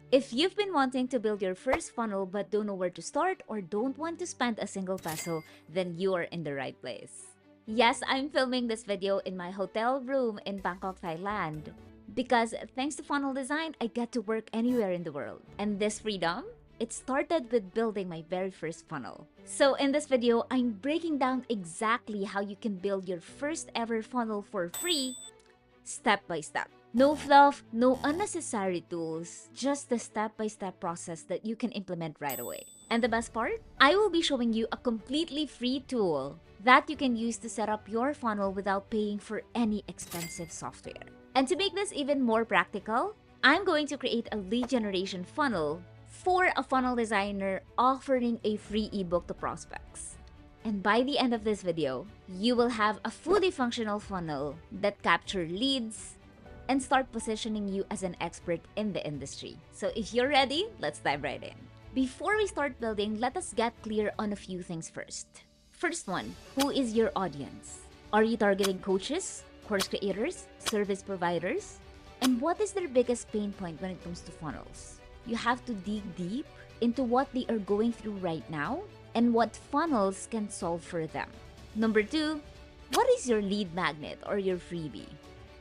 If you've been wanting to build your first funnel but don't know where to start or don't want to spend a single peso, then you are in the right place. Yes, I'm filming this video in my hotel room in Bangkok, Thailand. Because thanks to funnel design, I get to work anywhere in the world. And this freedom, it started with building my very first funnel. So in this video, I'm breaking down exactly how you can build your first ever funnel for free, step by step. No fluff, no unnecessary tools, just the step-by-step process that you can implement right away. And the best part? I will be showing you a completely free tool that you can use to set up your funnel without paying for any expensive software. And to make this even more practical, I'm going to create a lead generation funnel for a funnel designer offering a free ebook to prospects. And by the end of this video, you will have a fully functional funnel that captures leads and start positioning you as an expert in the industry. So if you're ready, let's dive right in. Before we start building, let us get clear on a few things first. First one, who is your audience? Are you targeting coaches, course creators, service providers? And what is their biggest pain point when it comes to funnels? You have to dig deep into what they are going through right now and what funnels can solve for them. Number two, what is your lead magnet or your freebie?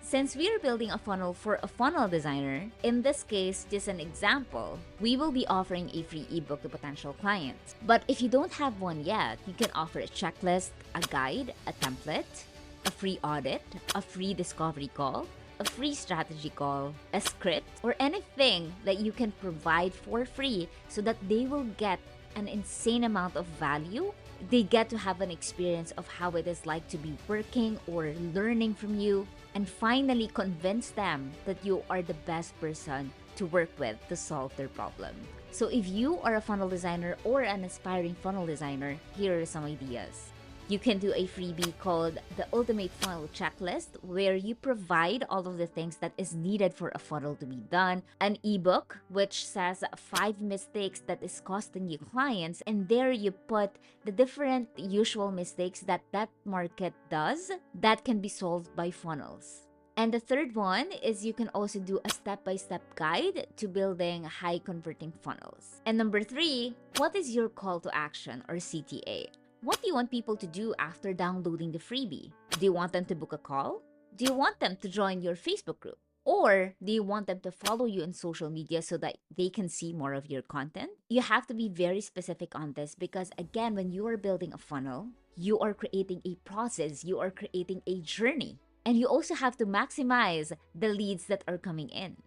Since we are building a funnel for a funnel designer, in this case, just an example, we will be offering a free ebook to potential clients. But if you don't have one yet, you can offer a checklist, a guide, a template, a free audit, a free discovery call, a free strategy call, a script, or anything that you can provide for free so that they will get an insane amount of value. They get to have an experience of how it is like to be working or learning from you, and finally convince them that you are the best person to work with to solve their problem. So if you are a funnel designer or an aspiring funnel designer, here are some ideas. You can do a freebie called the Ultimate Funnel Checklist, where you provide all of the things that is needed for a funnel to be done. An ebook, which says 5 mistakes that is costing you clients, and there you put the different usual mistakes that market does that can be solved by funnels. And the third one is you can also do a step-by-step guide to building high converting funnels. And number three, what is your call to action or CTA? What do you want people to do after downloading the freebie? Do you want them to book a call? Do you want them to join your Facebook group? Or do you want them to follow you on social media so that they can see more of your content? You have to be very specific on this because, again, when you are building a funnel, you are creating a process, you are creating a journey, and you also have to maximize the leads that are coming in.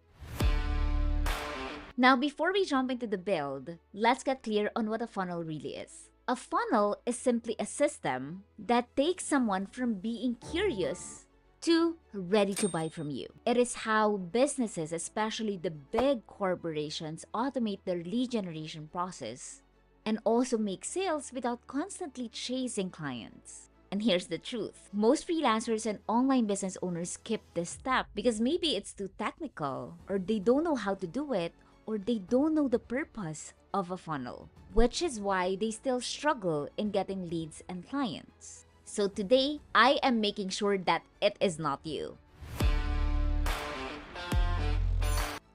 Now, before we jump into the build, let's get clear on what a funnel really is. A funnel is simply a system that takes someone from being curious to ready to buy from you. It is how businesses, especially the big corporations, automate their lead generation process and also make sales without constantly chasing clients. And here's the truth. Most freelancers and online business owners skip this step because maybe it's too technical, or they don't know how to do it, or they don't know the purpose of a funnel, which is why they still struggle in getting leads and clients. So today, I am making sure that it is not you.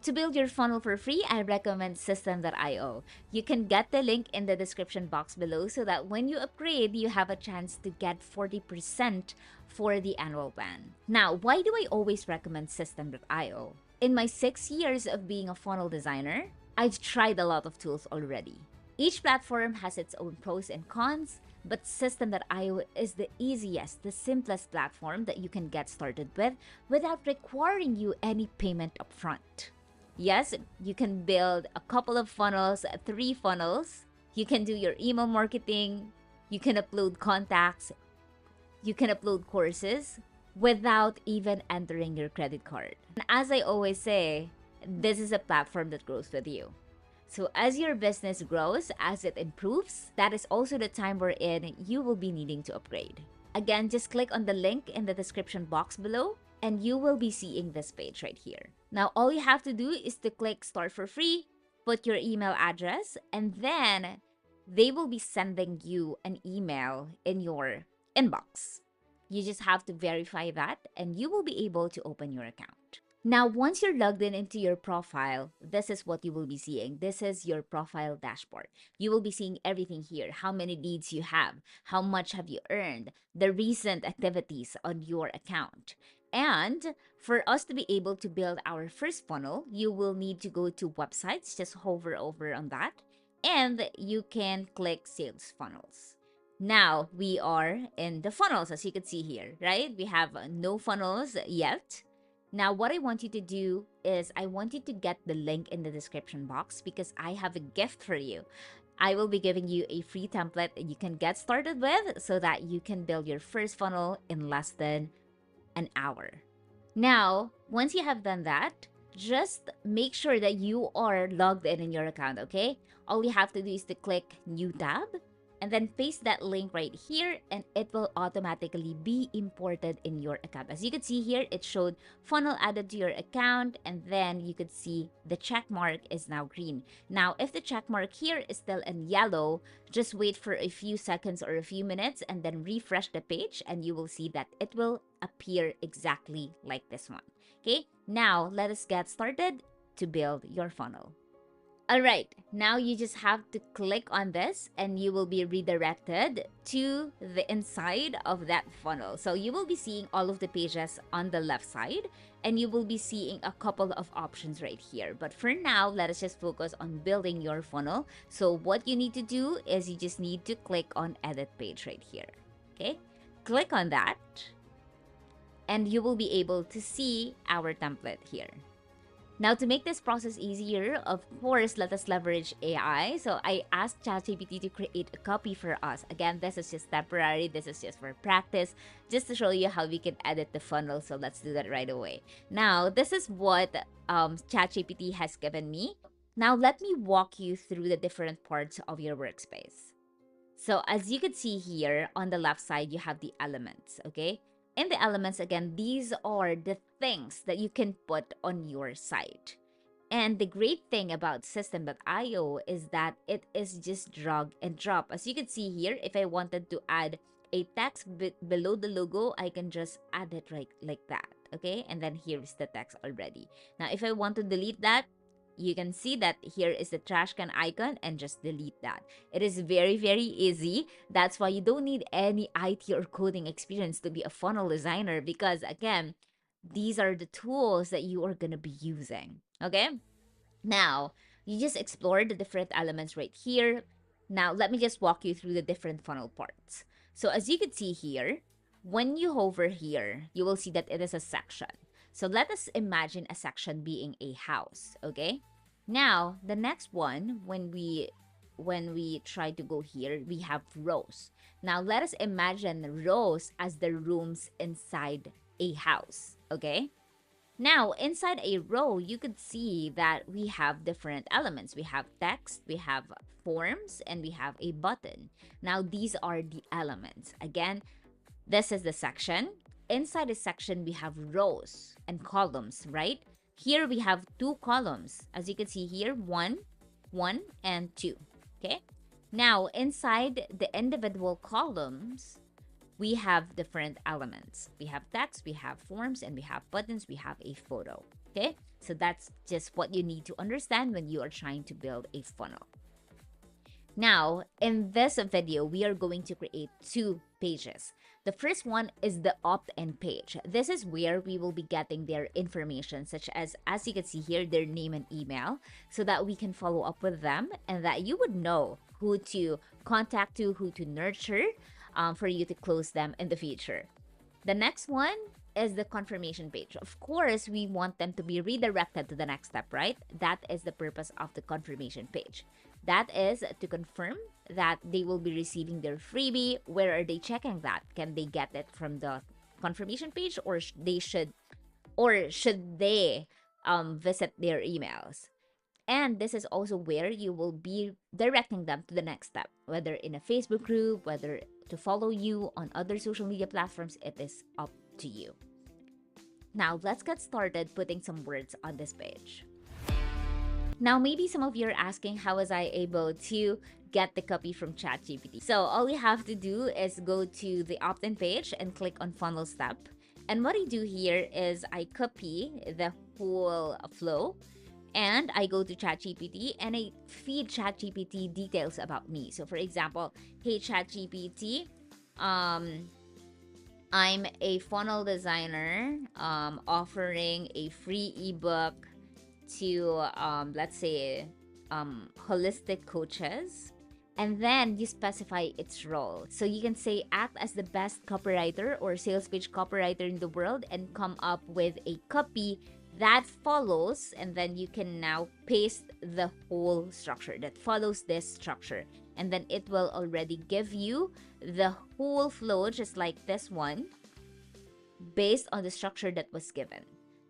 To build your funnel for free, I recommend System.io. You can get the link in the description box below so that when you upgrade, you have a chance to get 40% for the annual plan. Now, why do I always recommend System.io? In my 6 years of being a funnel designer, I've tried a lot of tools already. Each platform has its own pros and cons, but System.io is the easiest, the simplest platform that you can get started with without requiring you any payment upfront. Yes, you can build a couple of funnels, 3 funnels. You can do your email marketing. You can upload contacts. You can upload courses without even entering your credit card. And as I always say, this is a platform that grows with you. So as your business grows, as it improves, that is also the time wherein you will be needing to upgrade. Again, just click on the link in the description box below and you will be seeing this page right here. Now, all you have to do is to click Start for Free, put your email address, and then they will be sending you an email in your inbox. You just have to verify that and you will be able to open your account. Now, once you're logged in into your profile, this is what you will be seeing. This is your profile dashboard. You will be seeing everything here. How many leads you have, how much have you earned, the recent activities on your account. And for us to be able to build our first funnel, you will need to go to websites, just hover over on that, and you can click sales funnels. Now we are in the funnels, as you can see here, right? We have no funnels yet. Now, what I want you to do is I want you to get the link in the description box because I have a gift for you. I will be giving you a free template that you can get started with so that you can build your first funnel in less than an hour. Now, once you have done that, just make sure that you are logged in your account, okay? All you have to do is to click New Tab and then paste that link right here and it will automatically be imported in your account. As you can see here, it showed funnel added to your account and then you could see the check mark is now green. Now, if the check mark here is still in yellow, just wait for a few seconds or a few minutes and then refresh the page and you will see that it will appear exactly like this one. Okay, now let us get started to build your funnel. All right, now you just have to click on this and you will be redirected to the inside of that funnel. So you will be seeing all of the pages on the left side and you will be seeing a couple of options right here. But for now, let us just focus on building your funnel. So what you need to do is you just need to click on edit page right here. Okay, click on that and you will be able to see our template here. Now, to make this process easier, of course, let us leverage AI. So I asked ChatGPT to create a copy for us. Again, this is just temporary. This is just for practice, just to show you how we can edit the funnel. So let's do that right away. Now, this is what ChatGPT has given me. Now, let me walk you through the different parts of your workspace. So as you can see here on the left side, you have the elements, okay? In the elements, again, these are the things that you can put on your site. And the great thing about system.io is that it is just drag and drop. As you can see here, if I wanted to add a text below the logo, I can just add it right like that, okay? And then here's the text already. Now, if I want to delete that, you can see that here is the trash can icon and just delete that. It is very, very easy. That's why you don't need any IT or coding experience to be a funnel designer because, again, these are the tools that you are going to be using. Okay? Now, you just explore the different elements right here. Now, let me just walk you through the different funnel parts. So, as you can see here, when you hover here, you will see that it is a section. So let us imagine a section being a house, okay? Now, the next one, when we try to go here, we have rows. Now, let us imagine rows as the rooms inside a house, okay? Now, inside a row, you could see that we have different elements. We have text, we have forms, and we have a button. Now, these are the elements. Again, this is the section. Inside the section, we have rows and columns, right? Here we have two columns. As you can see here, one, and two, okay? Now, inside the individual columns, we have different elements. We have text, we have forms, and we have buttons, we have a photo, okay? So that's just what you need to understand when you are trying to build a funnel. Now, in this video, we are going to create two pages. The first one is the opt-in page. This is where we will be getting their information, such as you can see here, their name and email, so that we can follow up with them and that you would know who to contact to, who to nurture for you to close them in the future. The next one is the confirmation page. Of course, we want them to be redirected to the next step, right? That is the purpose of the confirmation page. That is to confirm that they will be receiving their freebie. Where are they checking that? Can they get it from the confirmation page, or should they visit their emails? And this is also where you will be directing them to the next step, whether in a Facebook group, whether to follow you on other social media platforms. It is up to you. Now, let's get started putting some words on this page. Now, maybe some of you are asking, how was I able to get the copy from ChatGPT? So all you have to do is go to the opt-in page and click on funnel step. And what I do here is I copy the whole flow, and I go to ChatGPT and I feed ChatGPT details about me. So for example, hey ChatGPT, um, I'm a funnel designer offering a free ebook to, let's say, holistic coaches. And then you specify its role. So you can say, act as the best copywriter or sales page copywriter in the world and come up with a copy that follows. And then you can now paste the whole structure that follows this structure. And then it will already give you the whole flow, just like this one, based on the structure that was given.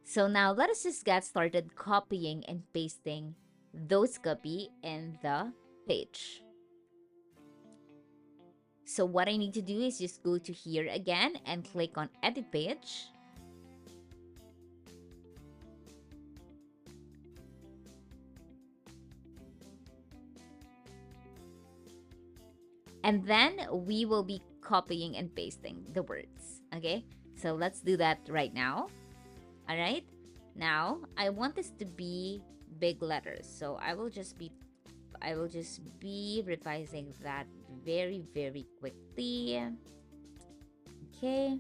So now let us just get started copying and pasting those copy in the page. So what I need to do is just go to here again and click on edit page. And then we will be copying and pasting the words. Okay, so let's do that right now. All right, now I want this to be big letters, so I will just be revising that very quickly. Okay,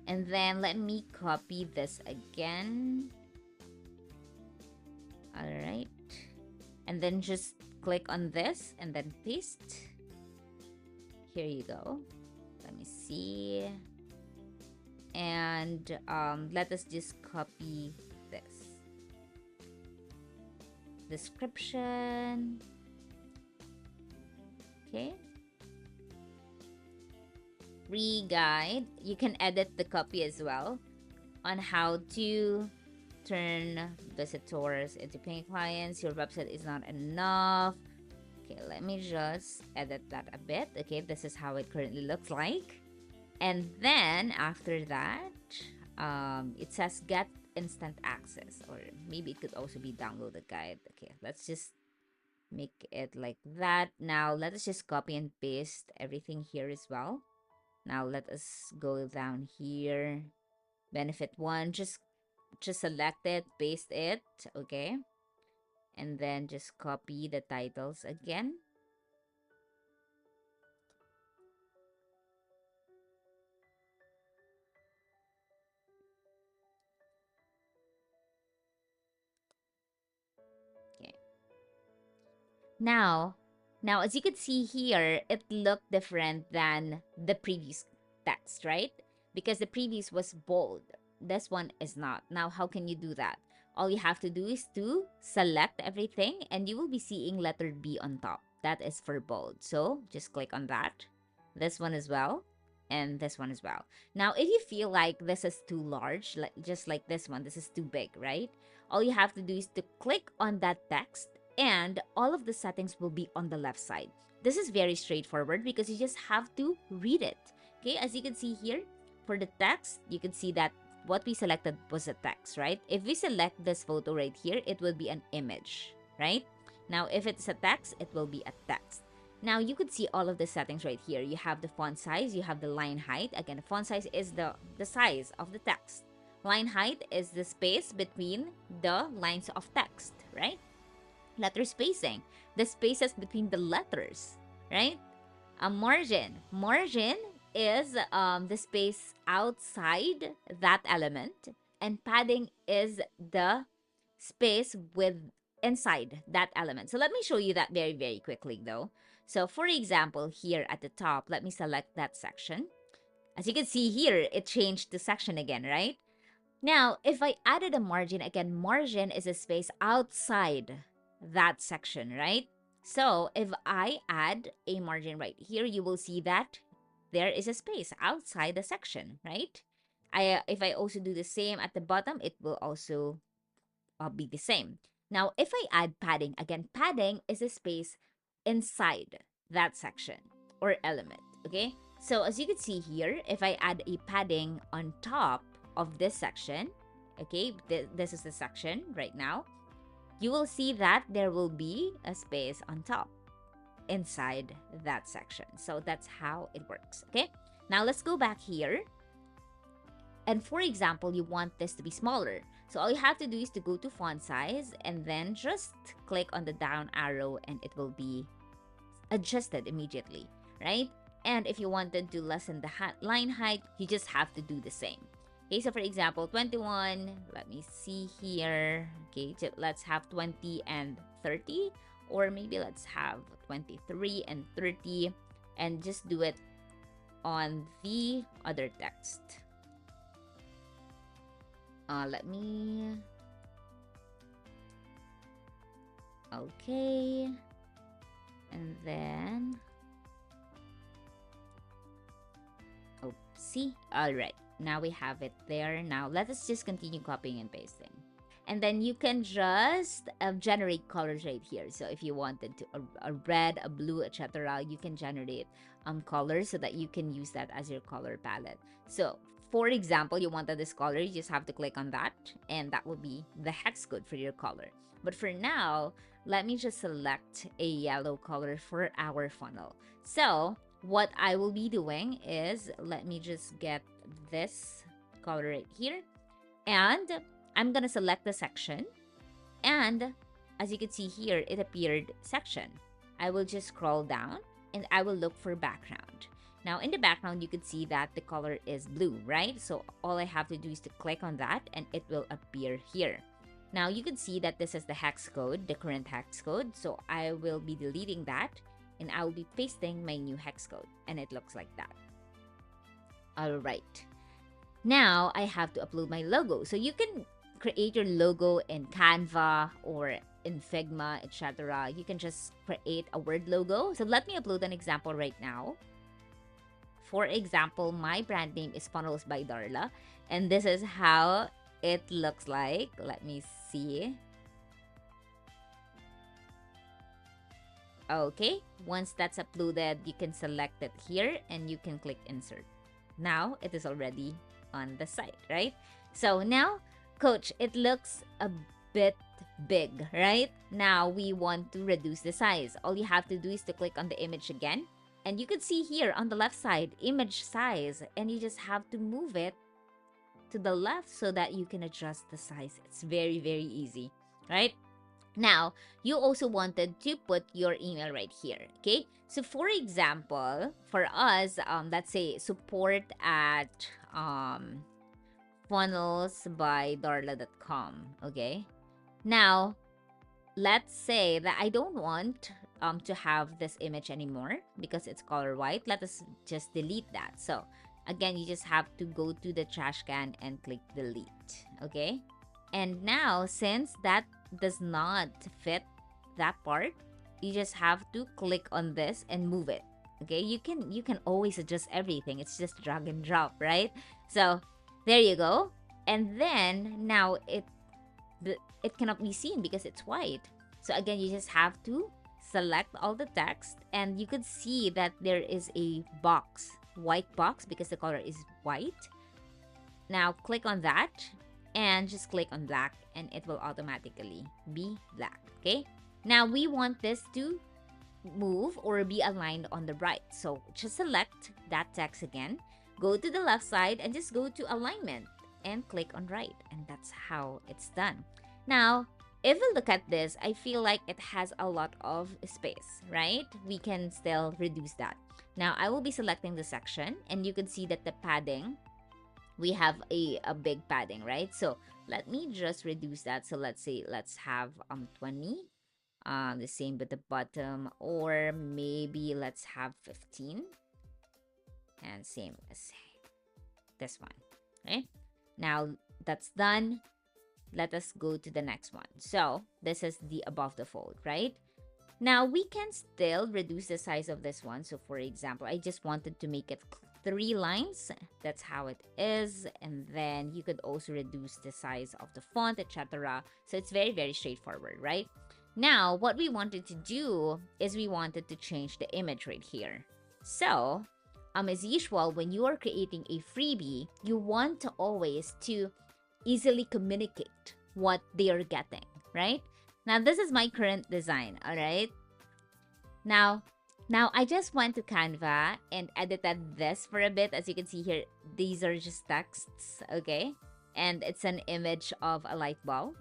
and then let me copy this again. All right, and then just click on this and then paste. Here you go. Let me see. And let us just copy this description. Okay, free guide. You can edit the copy as well on how to turn visitors into paying clients. Your website is not enough. Okay, let me just edit that a bit. Okay, this is how it currently looks like. And then after that, it says get instant access, or maybe it could also be download the guide. Okay, let's just make it like that. Now let us just copy and paste everything here as well. Now let us go down here. Benefit one, just select it, paste it. Okay, and then just copy the titles again. Okay. Now, as you can see here, it looked different than the previous text, right? Because the previous was bold. This one is not. Now, how can you do that? All you have to do is to select everything and you will be seeing letter B on top. That is for bold. So just click on that. This one as well. And this one as well. Now, if you feel like this is too large, like just like this one, this is too big, right? All you have to do is to click on that text and all of the settings will be on the left side. This is very straightforward because you just have to read it. Okay, as you can see here, for the text, you can see that what we selected was a text, right? If we select this photo right here, it will be an image, right? Now, if it's a text, it will be a text. Now, you could see all of the settings right here. You have the font size, you have the line height. Again, the font size is the size of the text. Line height is the space between the lines of text, right? Letter spacing, the spaces between the letters, right? A margin. Margin is the space outside that element, and padding is the space with inside that element. So let me show you that very quickly though. So for example, here at the top, let me select that section. As you can see here, it changed the section again, right? Now, if I added a margin, again, margin is a space outside that section, right? So if I add a margin right here, you will see that there is a space outside the section, right? If I also do the same at the bottom, it will also be the same. Now, if I add padding, again, padding is a space inside that section or element, okay? So as you can see here, if I add a padding on top of this section, okay, this is the section right now, you will see that there will be a space on top inside that section. So that's how it works, okay? Now let's go back here And for example, you want this to be smaller. So all you have to do is to go to font size and then just click on the down arrow and it will be adjusted immediately, right? And if you wanted to lessen the line height, you just have to do the same. Okay, so for example, 21, let me see here. Okay, let's have 20 and 30, or maybe let's have 23 and 30, and just do it on the other text. Let me... Okay. And then... Oh, see? Alright. Now we have it there. Now, let us just continue copying and pasting. And then you can just generate colors right here. So if you wanted to a red, a blue, etc., you can generate colors so that you can use that as your color palette. So for example, you wanted this color, you just have to click on that, and that will be the hex code for your color. But for now, let me just select a yellow color for our funnel. So what I will be doing is, let me just get this color right here, and I'm gonna select the section, and as you can see here, it appeared section. I will just scroll down and I will look for background. Now in the background, you could see that the color is blue, right? So all I have to do is to click on that and it will appear here. Now you can see that this is the hex code, the current hex code. So I will be deleting that and I will be pasting my new hex code, and it looks like that. All right. Now I have to upload my logo. So you can create your logo in Canva or in Figma, etc. You can just create a word logo. So let me upload an example right now. For example, my brand name is Funnels by Darla, and this is how it looks like. Let me see. Okay, once that's uploaded, you can select it here and you can click insert. Now it is already on the site, right? So now, coach, it looks a bit big, right? Now we want to reduce the size. All you have to do is to click on the image again, and you can see here on the left side, image size, and you just have to move it to the left so that you can adjust the size. It's very, very easy, right? Now, you also wanted to put your email right here, okay? So for example, for us, let's say support at funnelsbydarla.com, okay? Now, let's say that I don't want to have this image anymore because it's color white. Let us just delete that. So again, you just have to go to the trash can and click delete, okay? And now, since that does not fit that part, you just have to click on this and move it, okay? You can always adjust everything. It's just drag and drop, right? So there you go. And then now it cannot be seen because it's white. So again, you just have to select all the text, and you could see that there is a box, white box, because the color is white. Now click on that and just click on black, and it will automatically be black, okay? Now we want this to move or be aligned on the right. So just select that text again, go to the left side and just go to alignment and click on right, and that's how it's done. Now, if we look at this, I feel like it has a lot of space, right? We can still reduce that. Now, I will be selecting the section, and you can see that the padding, we have a big padding, right? So let me just reduce that. So let's say, let's have 20, the same with the bottom, or maybe let's have 15, and same as this one, right? Now that's done. Let us go to the next one. So this is the above the fold, right? Now we can still reduce the size of this one. So for example, I just wanted to make it 3 lines. That's how it is. And then you could also reduce the size of the font, etc. So it's very, very straightforward, right? Now, what we wanted to do is we wanted to change the image right here. So as usual, when you are creating a freebie, you want to always to easily communicate what they are getting, right? Now, this is my current design, all right? Now, Now, I just went to Canva and edited this for a bit. As you can see here, these are just texts, okay? And it's an image of a light bulb.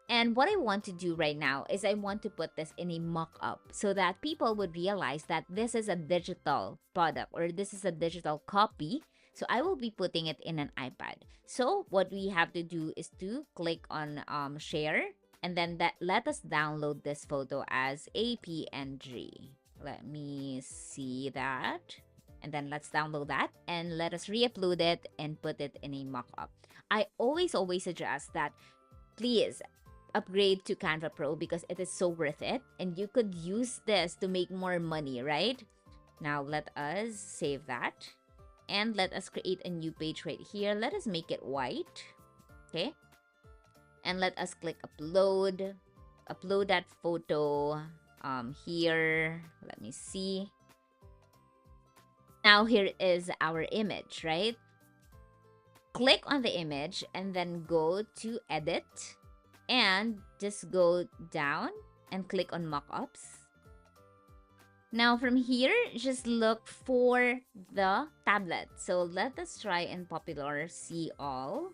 And what I want to do right now is I want to put this in a mock-up so that people would realize that this is a digital product or this is a digital copy. So I will be putting it in an iPad. So what we have to do is to click on share, and then let us download this photo as a PNG. Let me see that. And then let's download that and let us re-upload it and put it in a mock-up. I always suggest that please upgrade to Canva Pro because it is so worth it. And you could use this to make more money, right? Now let us save that. And let us create a new page right here. Let us make it white. Okay. And let us click upload. Upload that photo here. Let me see. Now here is our image, right? Click on the image and then go to edit and just go down and click on mockups. Now from here, just look for the tablet. So let us try in popular see all.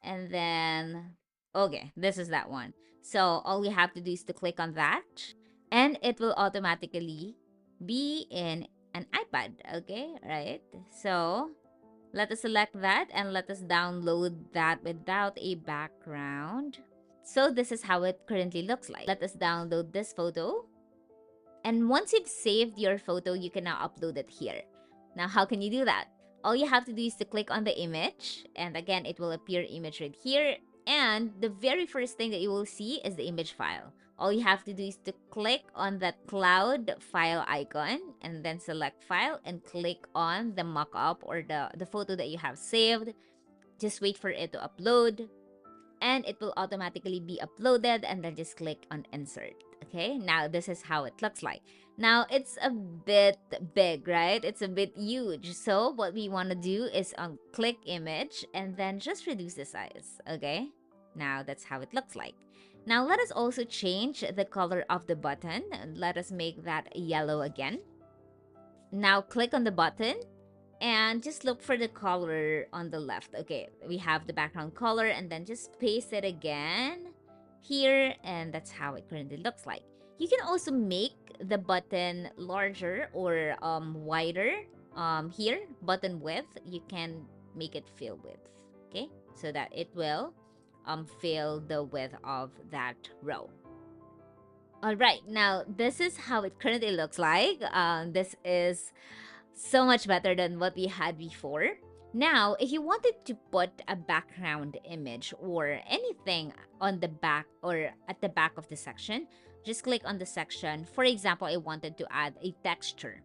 And then, okay, this is that one. So all we have to do is to click on that and it will automatically be in an iPad, okay, right? So let us select that and let us download that without a background. So this is how it currently looks like. Let us download this photo. And once you've saved your photo, you can now upload it here. Now, how can you do that? All you have to do is to click on the image. And again, it will appear image right here. And the very first thing that you will see is the image file. All you have to do is to click on that cloud file icon and then select file and click on the mockup or the photo that you have saved. Just wait for it to upload and it will automatically be uploaded and then just click on insert. Okay, now this is how it looks like. Now it's a bit big, right? It's a bit huge. So what we want to do is click image and then just reduce the size. Okay, now that's how it looks like. Now let us also change the color of the button. Let us make that yellow again. Now click on the button and just look for the color on the left. Okay, we have the background color and then just paste it again here, and that's how it currently looks like. You can also make the button larger or wider. Here, button width, you can make it fill width, okay, so that it will fill the width of that row. All right, now this is how it currently looks like. This is so much better than what we had before. Now, if you wanted to put a background image or anything on the back or at the back of the section, just click on the section. For example, I wanted to add a texture.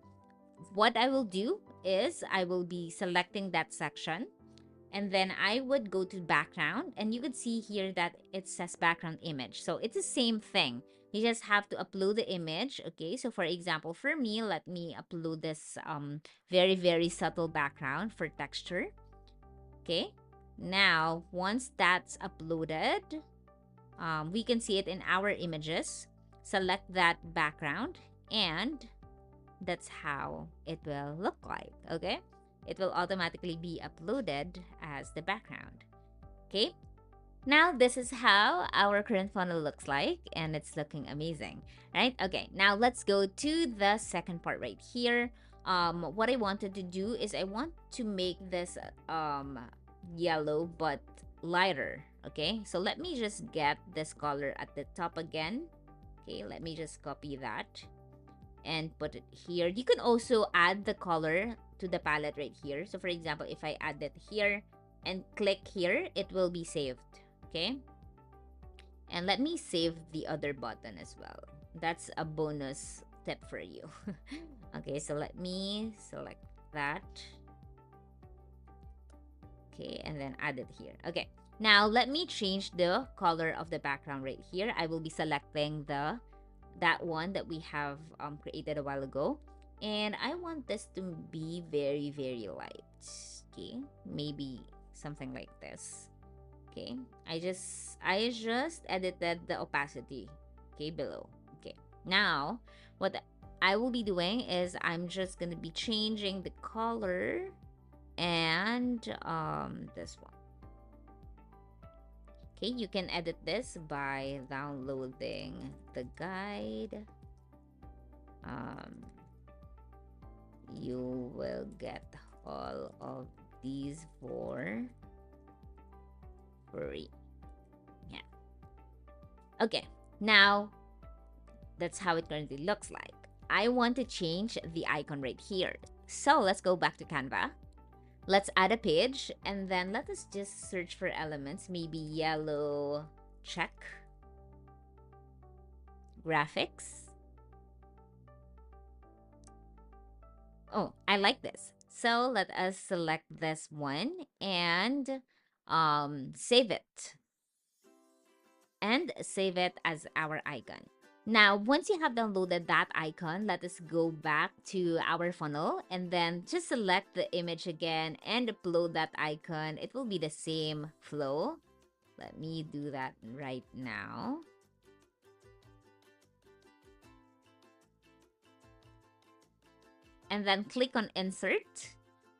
What I will do is I will be selecting that section and then I would go to background and you could see here that it says background image. So it's the same thing. You just have to upload the image. Okay, so for example, for me, let me upload this very subtle background for texture. Okay, now once that's uploaded, we can see it in our images. Select that background and that's how it will look like. Okay, it will automatically be uploaded as the background. Okay, now this is how our current funnel looks like and it's looking amazing, right? Okay, now let's go to the second part right here. What I wanted to do is I want to make this yellow but lighter. Okay, so let me just get this color at the top again. Okay, let me just copy that and put it here. You can also add the color to the palette right here. So for example, if I add it here and click here, it will be saved. Okay, and let me save the other button as well. That's a bonus tip for you. Okay, so let me select that. Okay, and then add it here. Okay, now let me change the color of the background right here. I will be selecting that one that we have created a while ago, and I want this to be very light. Okay, maybe something like this. Okay, I just edited the opacity, okay, below. Okay, now What I will be doing is I'm just gonna be changing the color and this one. Okay, you can edit this by downloading the guide. You will get all of these for free. Yeah. Okay, now that's how it currently looks like. I want to change the icon right here. So let's go back to Canva. Let's add a page and then let us just search for elements, maybe yellow check, graphics. Oh, I like this. So let us select this one and save it. And save it as our icon. Now, once you have downloaded that icon, let us go back to our funnel and then just select the image again and upload that icon. It will be the same flow. Let me do that right now. And then click on insert.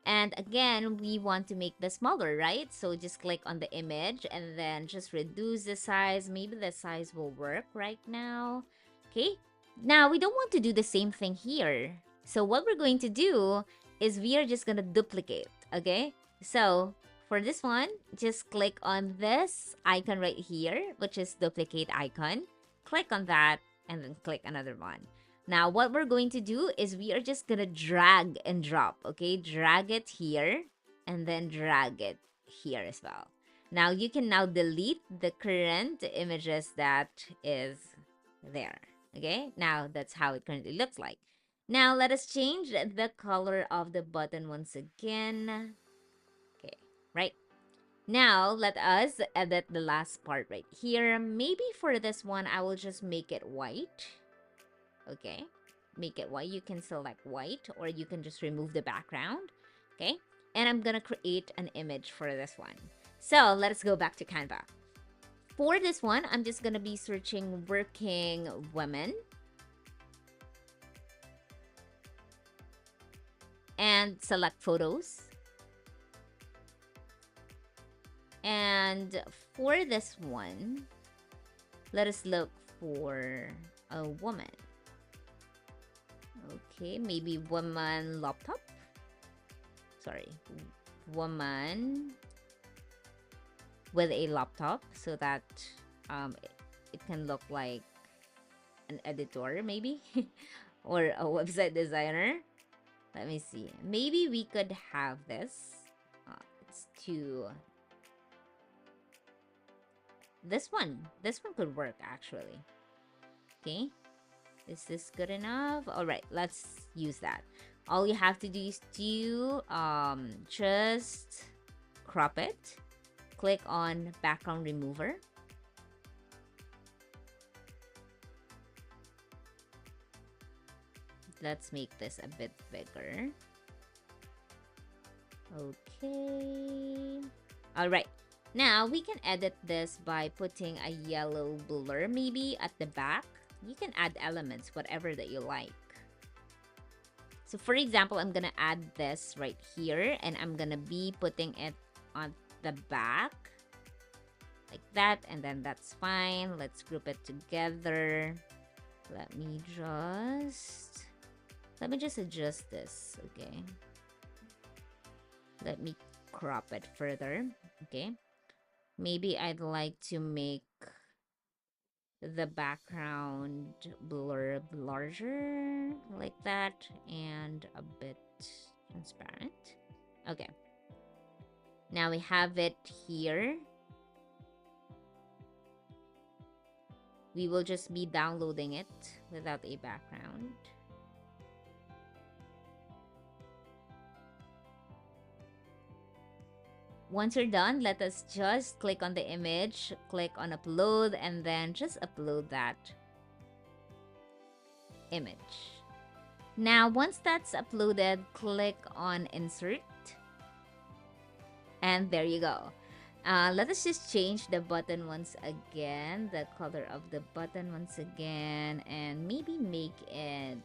And again, we want to make this smaller, right? So just click on the image and then just reduce the size. Maybe the size will work right now. Okay. Now, we don't want to do the same thing here. So what we're going to do is we are just going to duplicate, okay? So for this one, just click on this icon right here, which is duplicate icon. Click on that and then click another one. Now, what we're going to do is we are just going to drag and drop, okay? Drag it here and then drag it here as well. Now, you can now delete the current images that is there, okay? Now, that's how it currently looks like. Now, let us change the color of the button once again. Okay, right. Now, let us edit the last part right here. Maybe for this one, I will just make it white. Okay, make it white. You can select white or you can just remove the background. Okay, and I'm gonna create an image for this one. So let's go back to Canva. For this one, I'm just gonna be searching working women and select photos. And for this one, let us look for a woman. Okay, maybe woman laptop. Sorry, woman with a laptop so that it can look like an editor maybe or a website designer. Let me see. Maybe we could have this. It's too... This one could work actually. Okay. Is this good enough? All right, let's use that. All you have to do is to just crop it. Click on background remover. Let's make this a bit bigger. Okay. All right. Now we can edit this by putting a yellow blur maybe at the back. You can add elements, whatever that you like. So for example, I'm gonna add this right here and I'm gonna be putting it on the back like that, and then that's fine. Let's group it together. Let me just adjust this. Okay, let me crop it further. Okay, maybe I'd like to make the background blur larger like that and a bit transparent. Okay, now we have it here. We will just be downloading it without a background. Once you're done, let us just click on the image, click on upload, and then just upload that image. Now, once that's uploaded, click on insert. And there you go. Let us just change the button once again, the color of the button once again, and maybe make it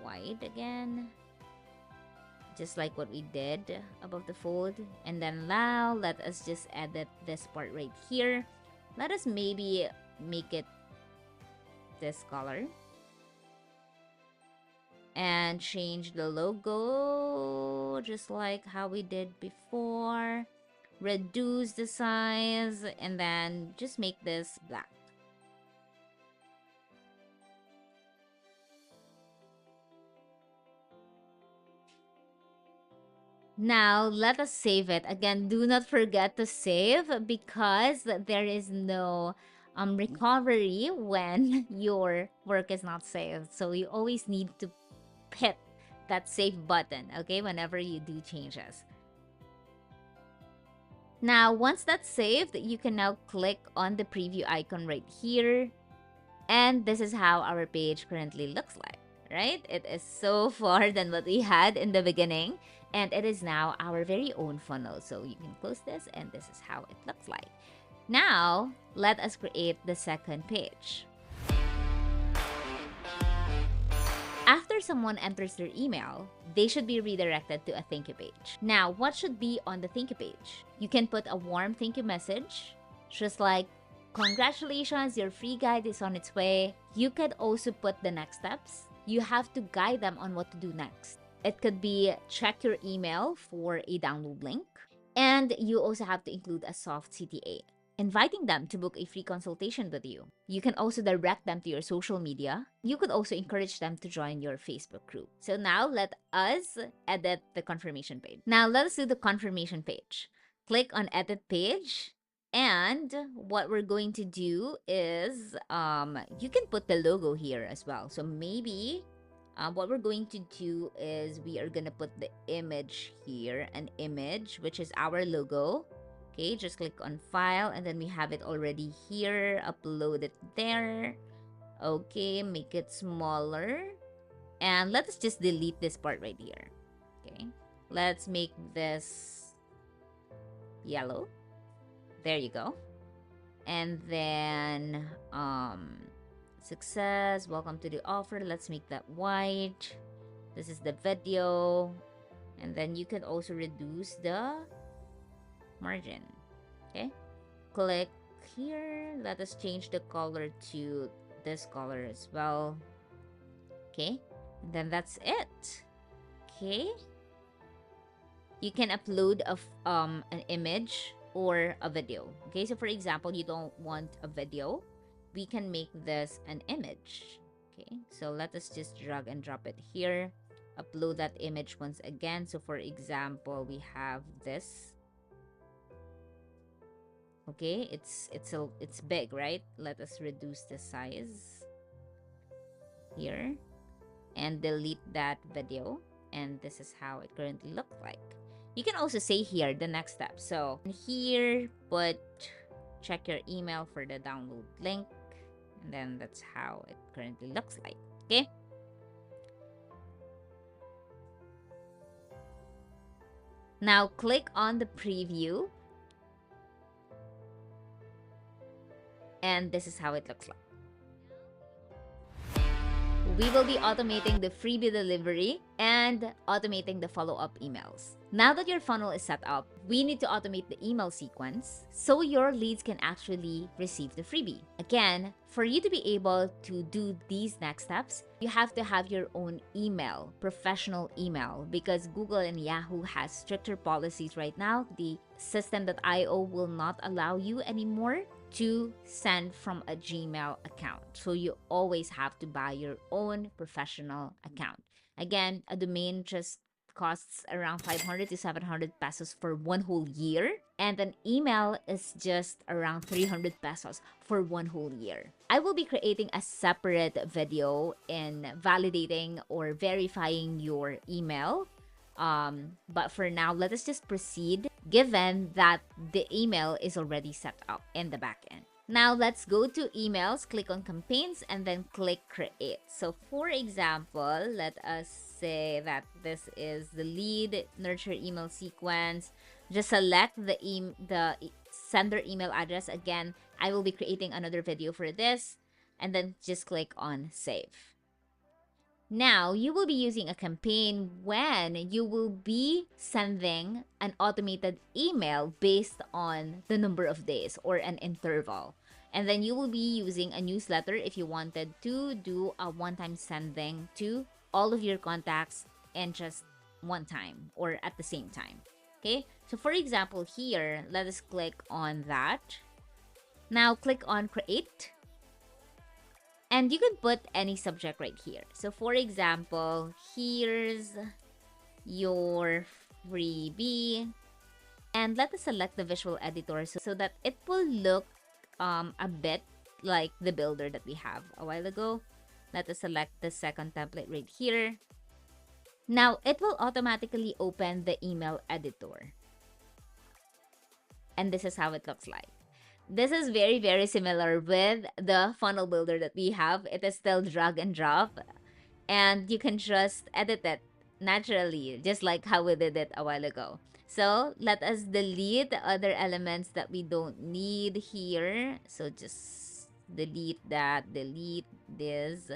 white again, just like what we did above the fold. And then now let us just edit this part right here. Let us maybe make it this color and change the logo just like how we did before. Reduce the size and then just make this black. Now, let us save it. Again, do not forget to save because there is no recovery when your work is not saved. So you always need to hit that save button, okay, whenever you do changes. Now, once that's saved, you can now click on the preview icon right here. And this is how our page currently looks like, right? It is so far than what we had in the beginning. And it is now our very own funnel. So you can close this and this is how it looks like. Now, let us create the second page. After someone enters their email, they should be redirected to a thank you page. Now, what should be on the thank you page? You can put a warm thank you message, just like, congratulations, your free guide is on its way. You could also put the next steps. You have to guide them on what to do next. It could be check your email for a download link. And you also have to include a soft CTA, inviting them to book a free consultation with you. You can also direct them to your social media. You could also encourage them to join your Facebook group. So now let us edit the confirmation page. Now let us do the confirmation page. Click on edit page. And what we're going to do is you can put the logo here as well. So maybe what we're going to do is we are going to put the image here, an image, which is our logo. Okay, just click on file and then we have it already here. Upload it there. Okay, make it smaller. And let us just delete this part right here. Okay, let's make this yellow. There you go. And then success, welcome to the offer. Let's make that white. This is the video. And then you can also reduce the margin. Okay, click here. Let us change the color to this color as well. Okay, and then that's it. Okay, you can upload an image or a video. Okay, so for example, you don't want a video, we can make this an image. Okay, so let us just drag and drop it here. Upload that image once again. So for example, we have this. Okay, it's big, right? Let us reduce the size here and delete that video. And this is how it currently looks like. You can also say here the next step. So here, put check your email for the download link. And then that's how it currently looks like. Okay. Now click on the preview. And this is how it looks like. We will be automating the freebie delivery and automating the follow-up emails. Now that your funnel is set up, we need to automate the email sequence so your leads can actually receive the freebie. Again, for you to be able to do these next steps, you have to have your own email, professional email, because Google and Yahoo has stricter policies right now. The system.io will not allow you anymore to send from a Gmail account. So you always have to buy your own professional account. Again, a domain just costs around 500 to 700 pesos for one whole year. And an email is just around 300 pesos for one whole year. I will be creating a separate video in validating or verifying your email. But for now, let us just proceed given that the email is already set up in the backend. Now let's go to emails, click on campaigns, and then click create. So for example, let us say that this is the lead nurture email sequence. Just select the sender email address. Again, I will be creating another video for this, and then just click on save. Now, you will be using a campaign when you will be sending an automated email based on the number of days or an interval. And then you will be using a newsletter if you wanted to do a one-time sending to all of your contacts and just one time or at the same time. Okay, so for example here, let us click on that. Now click on create. And you can put any subject right here. So for example, here's your freebie. And let us select the visual editor so that it will look a bit like the builder that we have a while ago. Let us select the second template right here. Now it will automatically open the email editor. And this is how it looks like. This is very, very similar with the funnel builder that we have. It is still drag and drop. And you can just edit it naturally, just like how we did it a while ago. So let us delete the other elements that we don't need here. So just delete that, delete this.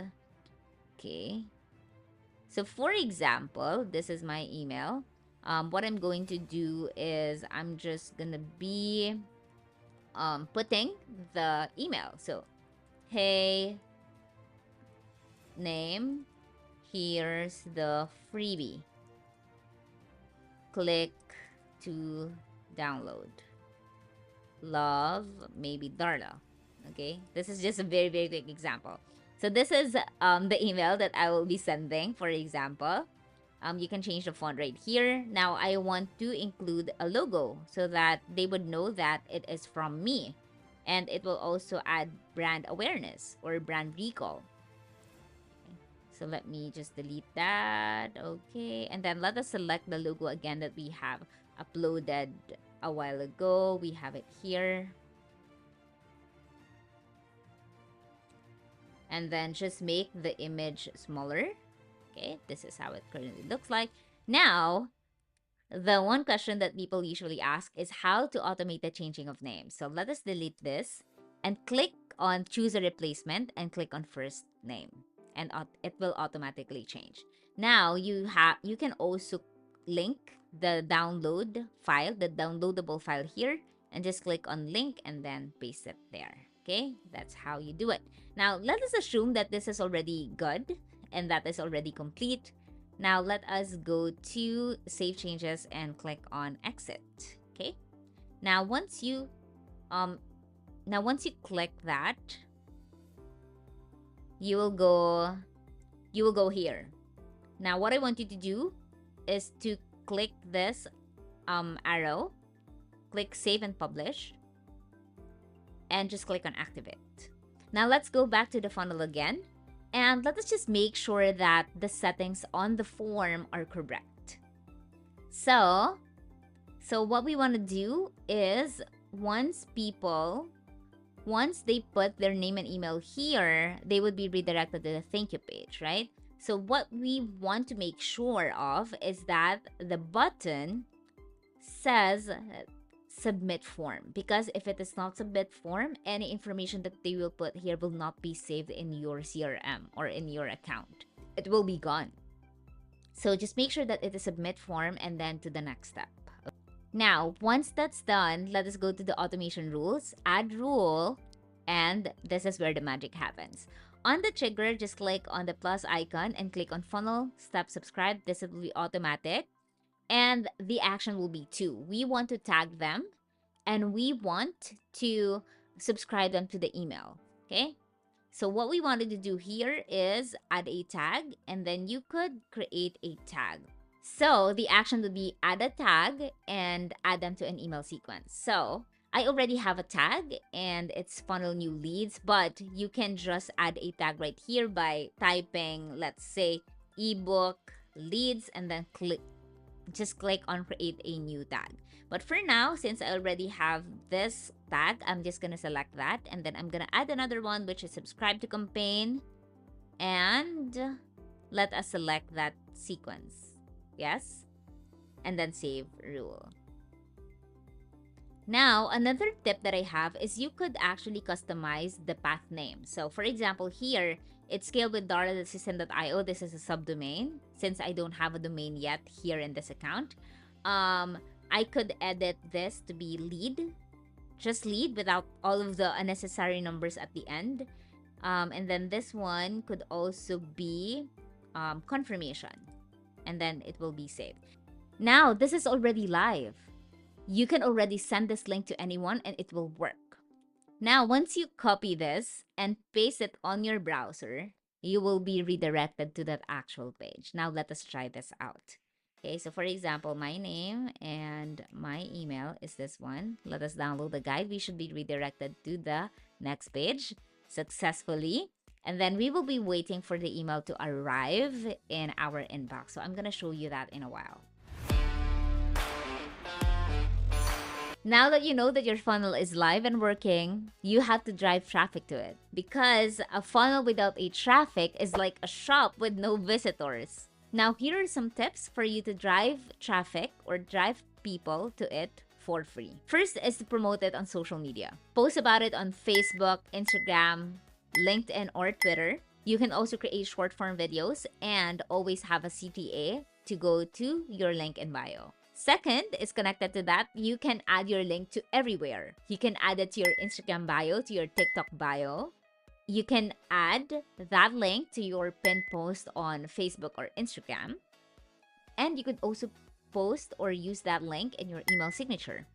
Okay. So for example, this is my email. What I'm going to do is I'm just gonna be putting the email. So, hey, name, here's the freebie. Click to download. Love, maybe Darla. Okay, this is just a very, very quick example. So this is the email that I will be sending, for example. You can change the font right here. Now I want to include a logo so that they would know that it is from me. And it will also add brand awareness or brand recall. Okay. So let me just delete that. Okay. And then let us select the logo again that we have uploaded a while ago. We have it here. And then just make the image smaller. Okay, this is how it currently looks like. Now, the one question that people usually ask is how to automate the changing of names. So let us delete this and click on choose a replacement and click on first name, and it will automatically change. Now you can also link the download file, the downloadable file here, and just click on link and then paste it there. Okay, that's how you do it. Now let us assume that this is already good and that is already complete. Now let us go to save changes and click on exit. Okay. Now once you click that, you will go here. Now what I want you to do is to click this arrow, click save and publish, and just click on activate. Now let's go back to the funnel again. And let us just make sure that the settings on the form are correct. So what we want to do is once they put their name and email here, they would be redirected to the thank you page, right? So what we want to make sure of is that the button says submit form, because if it is not submit form, any information that they will put here will not be saved in your CRM or in your account. It will be gone. So just make sure that it is submit form and then to the next step. Now, once that's done, let us go to the automation rules, add rule, and this is where the magic happens. On the trigger, just click on the plus icon and click on funnel, step subscribe. This will be automatic. And the action will be 2. We want to tag them and we want to subscribe them to the email. Okay. So what we wanted to do here is add a tag, and then you could create a tag. So the action would be add a tag and add them to an email sequence. So I already have a tag and it's funnel new leads, but you can just add a tag right here by typing, let's say, ebook leads, and then just click on create a new tag. But for now, since I already have this tag, I'm just gonna select that, and then I'm gonna add another one, which is subscribe to campaign, and let us select that sequence. Yes? And then save rule. Now, another tip that I have is you could actually customize the path name. So, for example, here, it's scaled with darlathesystem.io. This is a subdomain. Since I don't have a domain yet here in this account, I could edit this to be lead, just lead without all of the unnecessary numbers at the end. And then this one could also be confirmation. And then it will be saved. Now, this is already live. You can already send this link to anyone and it will work. Now, once you copy this and paste it on your browser, you will be redirected to that actual page. Now, let us try this out. Okay, so for example, my name and my email is this one. Let us download the guide. We should be redirected to the next page successfully. And then we will be waiting for the email to arrive in our inbox. So I'm going to show you that in a while. Now that you know that your funnel is live and working, you have to drive traffic to it. Because a funnel without a traffic is like a shop with no visitors. Now, here are some tips for you to drive traffic or drive people to it for free. First is to promote it on social media. Post about it on Facebook, Instagram, LinkedIn, or Twitter. You can also create short form videos and always have a CTA to go to your link in bio. Second is connected to that, you can add your link to everywhere. You can add it to your Instagram bio, to your TikTok bio. You can add that link to your pinned post on Facebook or Instagram. And you could also post or use that link in your email signature.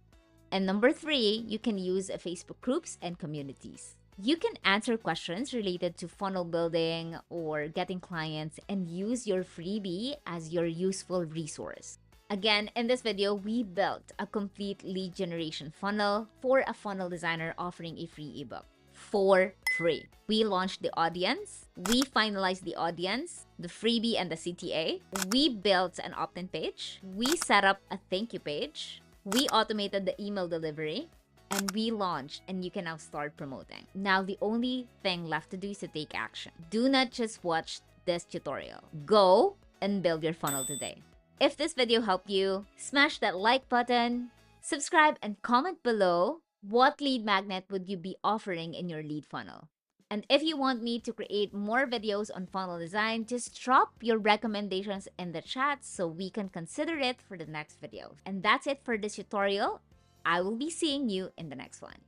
And number 3, you can use Facebook groups and communities. You can answer questions related to funnel building or getting clients and use your freebie as your useful resource. Again, in this video, we built a complete lead generation funnel for a funnel designer offering a free ebook for free. We launched the audience, we finalized the audience, the freebie and the CTA. We built an opt-in page, we set up a thank you page, we automated the email delivery, and we launched, and you can now start promoting. Now, the only thing left to do is to take action. Do not just watch this tutorial. Go and build your funnel today. If this video helped you, smash that like button, subscribe, and comment below what lead magnet would you be offering in your lead funnel. And if you want me to create more videos on funnel design, just drop your recommendations in the chat so we can consider it for the next video. And that's it for this tutorial. I will be seeing you in the next one.